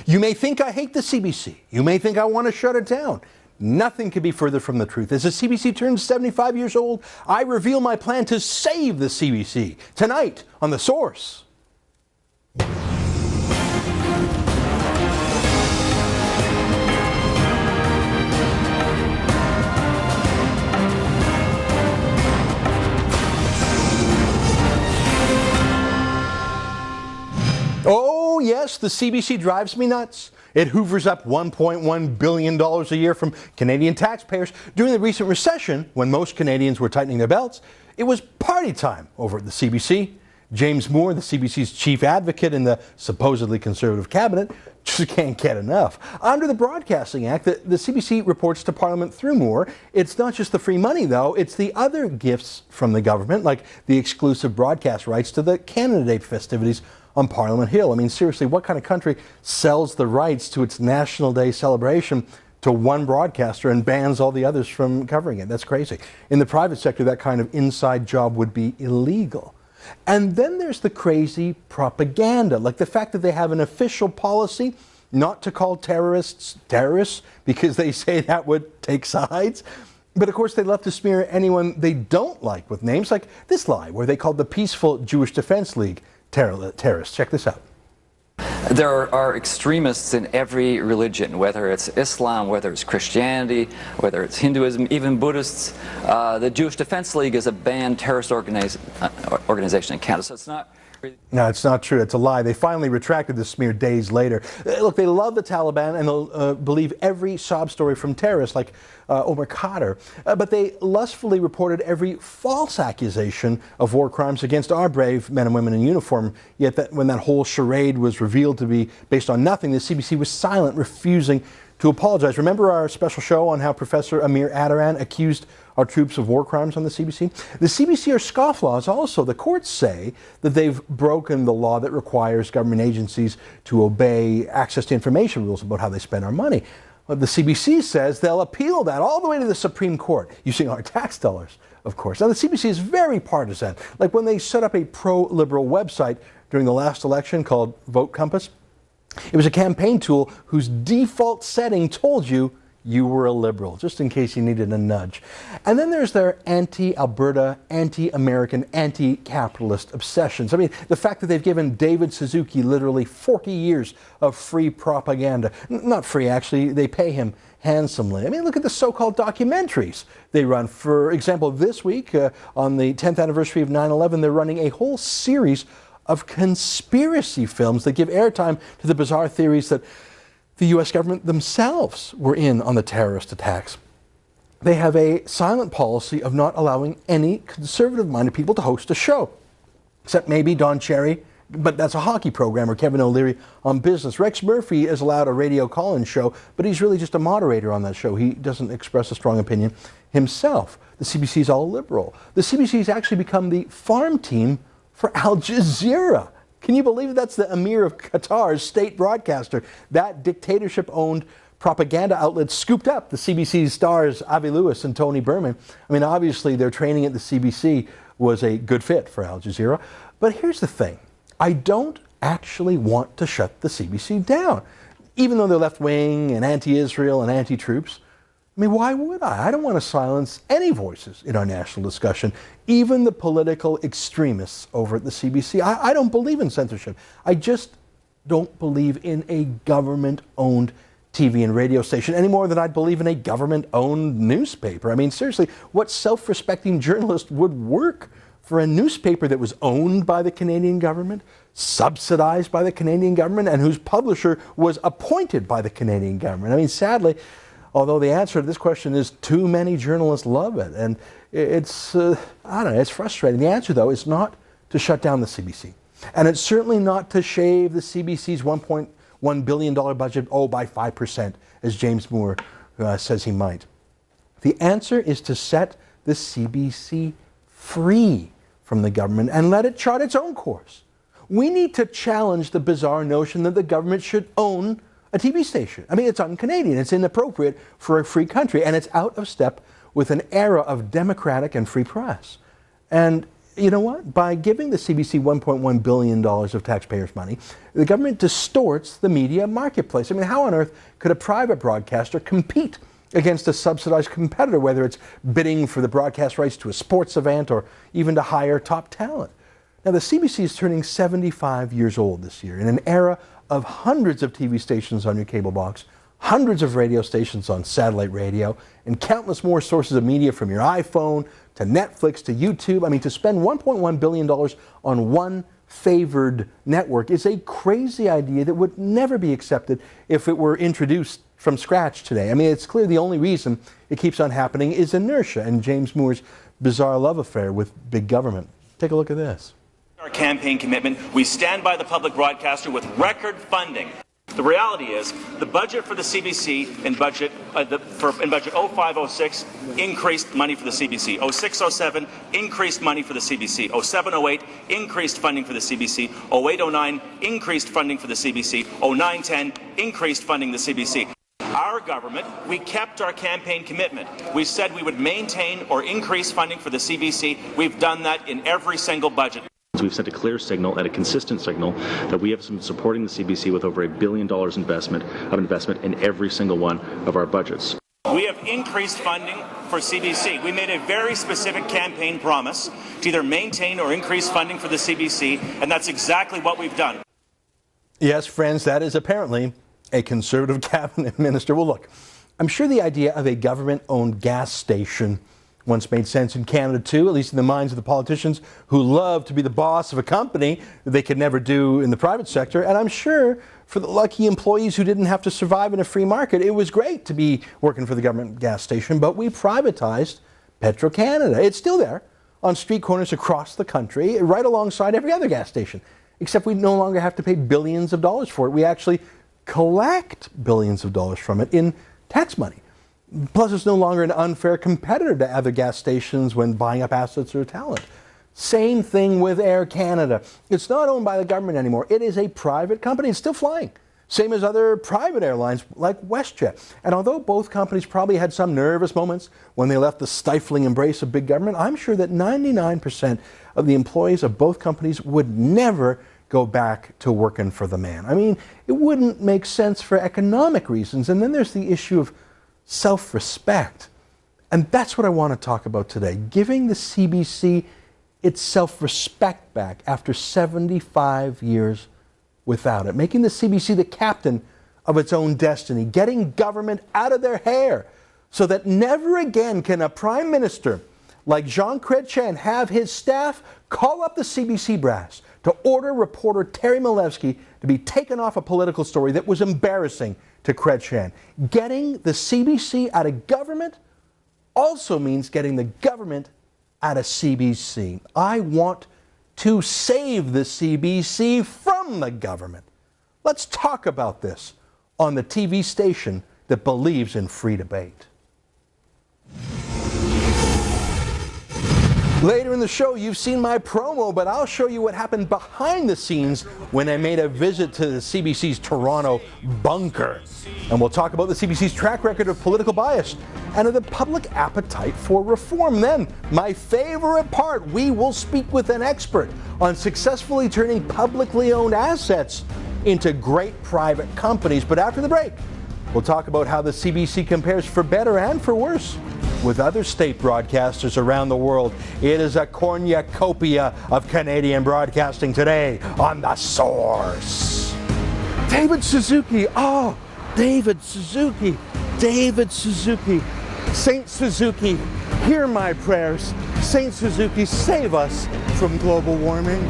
You may think I hate the CBC. You may think I want to shut it down. Nothing could be further from the truth. As the CBC turns 75 years old, I reveal my plan to save the CBC. Tonight on The Source. Oh, yes, the CBC drives me nuts. It hoovers up $1.1 billion a year from Canadian taxpayers. During the recent recession, when most Canadians were tightening their belts, it was party time over at the CBC. James Moore, the CBC's chief advocate in the supposedly conservative cabinet, just can't get enough. Under the Broadcasting Act, the CBC reports to Parliament through Moore. It's not just the free money, though. It's the other gifts from the government, like the exclusive broadcast rights to the Canada Day festivities on Parliament Hill. I mean, seriously, what kind of country sells the rights to its National Day celebration to one broadcaster and bans all the others from covering it? That's crazy. In the private sector, that kind of inside job would be illegal. And then there's the crazy propaganda, like the fact that they have an official policy not to call terrorists terrorists because they say that would take sides. But of course, they love to smear anyone they don't like with names like this lie, where they called the Peaceful Jewish Defense League terrorists. Check this out. There are extremists in every religion, whether it's Islam, whether it's Christianity, whether it's Hinduism, even Buddhists. The Jewish Defense League is a banned terrorist organization in Canada, so it's not... No, it's not true. It's a lie. They finally retracted the smear days later. Look, they love the Taliban and they'll believe every sob story from terrorists like Omar Khadr. But they lustfully reported every false accusation of war crimes against our brave men and women in uniform. Yet when that whole charade was revealed to be based on nothing, the CBC was silent, refusing to apologize. Remember our special show on how Professor Amir Adaran accused our troops of war crimes on the CBC? The CBC are scofflaws also. The courts say that they've broken the law that requires government agencies to obey access to information rules about how they spend our money. But the CBC says they'll appeal that all the way to the Supreme Court using our tax dollars, of course. Now, the CBC is very partisan. Like when they set up a pro-liberal website during the last election called Vote Compass, it was a campaign tool whose default setting told you you were a liberal, just in case you needed a nudge. And then there's their anti-Alberta, anti-American, anti-capitalist obsessions. I mean, the fact that they've given David Suzuki literally 40 years of free propaganda. Not free, actually, they pay him handsomely. I mean, look at the so-called documentaries they run. For example, this week, on the 10th anniversary of 9/11, they're running a whole series of conspiracy films that give airtime to the bizarre theories that the U.S. government themselves were in on the terrorist attacks. They have a silent policy of not allowing any conservative-minded people to host a show, except maybe Don Cherry, but that's a hockey program, or Kevin O'Leary on business. Rex Murphy is allowed a radio call-in show, but he's really just a moderator on that show. He doesn't express a strong opinion himself. The CBC is all liberal. The CBC has actually become the farm team for Al Jazeera. Can you believe that's the Emir of Qatar's state broadcaster? That dictatorship-owned propaganda outlet scooped up the CBC's stars Avi Lewis and Tony Berman. I mean, obviously their training at the CBC was a good fit for Al Jazeera. But here's the thing. I don't actually want to shut the CBC down, even though they're left-wing and anti-Israel and anti-troops. I mean, why would I? I don't want to silence any voices in our national discussion, even the political extremists over at the CBC. I don't believe in censorship. I just don't believe in a government-owned TV and radio station any more than I'd believe in a government-owned newspaper. I mean, seriously, what self-respecting journalist would work for a newspaper that was owned by the Canadian government, subsidized by the Canadian government, and whose publisher was appointed by the Canadian government? I mean, sadly, although the answer to this question is too many journalists love it. And it's, I don't know, it's frustrating. The answer, though, is not to shut down the CBC. And it's certainly not to shave the CBC's $1.1 billion budget, by 5%, as James Moore says he might. The answer is to set the CBC free from the government and let it chart its own course. We need to challenge the bizarre notion that the government should own a TV station. I mean, it's un-Canadian, it's inappropriate for a free country, and it's out of step with an era of democratic and free press. And You know what? By giving the CBC $1.1 billion of taxpayers' money, the government distorts the media marketplace. I mean, how on earth could a private broadcaster compete against a subsidized competitor, whether it's bidding for the broadcast rights to a sports event or even to hire top talent? Now, the CBC is turning 75 years old this year in an era of hundreds of TV stations on your cable box, hundreds of radio stations on satellite radio, and countless more sources of media from your iPhone to Netflix to YouTube. I mean, to spend $1.1 billion on one favored network is a crazy idea that would never be accepted if it were introduced from scratch today. I mean, it's clear the only reason it keeps on happening is inertia and James Moore's bizarre love affair with big government. Take a look at this. Our campaign commitment, we stand by the public broadcaster with record funding. The reality is, the budget for the CBC in budget 05-06 increased money for the CBC. 06-07 increased money for the CBC. 07-08 increased funding for the CBC. 08-09 increased funding for the CBC. 09-10 increased funding the CBC. Our government, we kept our campaign commitment. We said we would maintain or increase funding for the CBC. We've done that in every single budget. We've sent a clear signal and a consistent signal that we have been supporting the CBC with over $1 billion investment in every single one of our budgets. We have increased funding for CBC. We made a very specific campaign promise to either maintain or increase funding for the CBC, and that's exactly what we've done. Yes, friends, that is apparently a Conservative cabinet minister. Well, look, I'm sure the idea of a government-owned gas station once made sense in Canada too, at least in the minds of the politicians who love to be the boss of a company that they could never do in the private sector. And I'm sure for the lucky employees who didn't have to survive in a free market, it was great to be working for the government gas station. But we privatized Petro-Canada. It's still there on street corners across the country, right alongside every other gas station, except we no longer have to pay billions of dollars for it. We actually collect billions of dollars from it in tax money. Plus, it's no longer an unfair competitor to other gas stations when buying up assets or talent. Same thing with Air Canada. It's not owned by the government anymore. It is a private company. It's still flying. Same as other private airlines like WestJet. And although both companies probably had some nervous moments when they left the stifling embrace of big government, I'm sure that 99% of the employees of both companies would never go back to working for the man. I mean, it wouldn't make sense for economic reasons. And then there's the issue of self-respect. And that's what I want to talk about today. Giving the CBC its self-respect back after 75 years without it. Making the CBC the captain of its own destiny. Getting government out of their hair so that never again can a prime minister like Jean Chrétien have his staff call up the CBC brass to order reporter Terry Milewski to be taken off a political story that was embarrassing to Chrétien. Getting the CBC out of government also means getting the government out of CBC. I want to save the CBC from the government. Let's talk about this on the TV station that believes in free debate. Later in the show, you've seen my promo, but I'll show you what happened behind the scenes when I made a visit to the CBC's Toronto bunker. And we'll talk about the CBC's track record of political bias and of the public appetite for reform. Then, my favorite part, we will speak with an expert on successfully turning publicly owned assets into great private companies. But after the break, we'll talk about how the CBC compares for better and for worse with other state broadcasters around the world. It is a cornucopia of Canadian broadcasting today on The Source. David Suzuki. Oh, David Suzuki. David Suzuki. Saint Suzuki, hear my prayers. Saint Suzuki, save us from global warming.